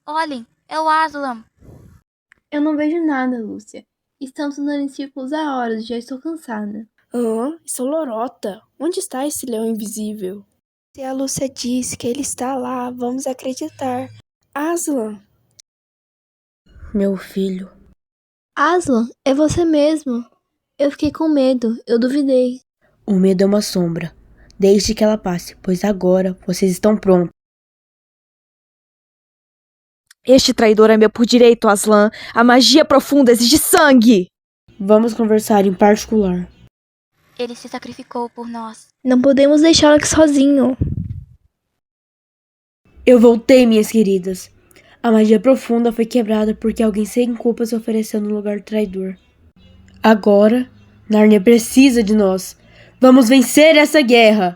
Olhem, é o Aslan. Eu não vejo nada, Lúcia. Estamos andando em círculos há horas e já estou cansada. Sou Lorota. Onde está esse leão invisível? Se a Lúcia disse que ele está lá, vamos acreditar. Aslan! Meu filho. Aslan, é você mesmo. Eu fiquei com medo, eu duvidei. O medo é uma sombra. Deixe que ela passe, pois agora vocês estão prontos. Este traidor é meu por direito, Aslan. A magia profunda exige sangue! Vamos conversar em particular. Ele se sacrificou por nós. Não podemos deixá-lo aqui sozinho. Eu voltei, minhas queridas. A magia profunda foi quebrada porque alguém sem culpa se ofereceu no lugar do traidor. Agora, Nárnia precisa de nós. Vamos vencer essa guerra!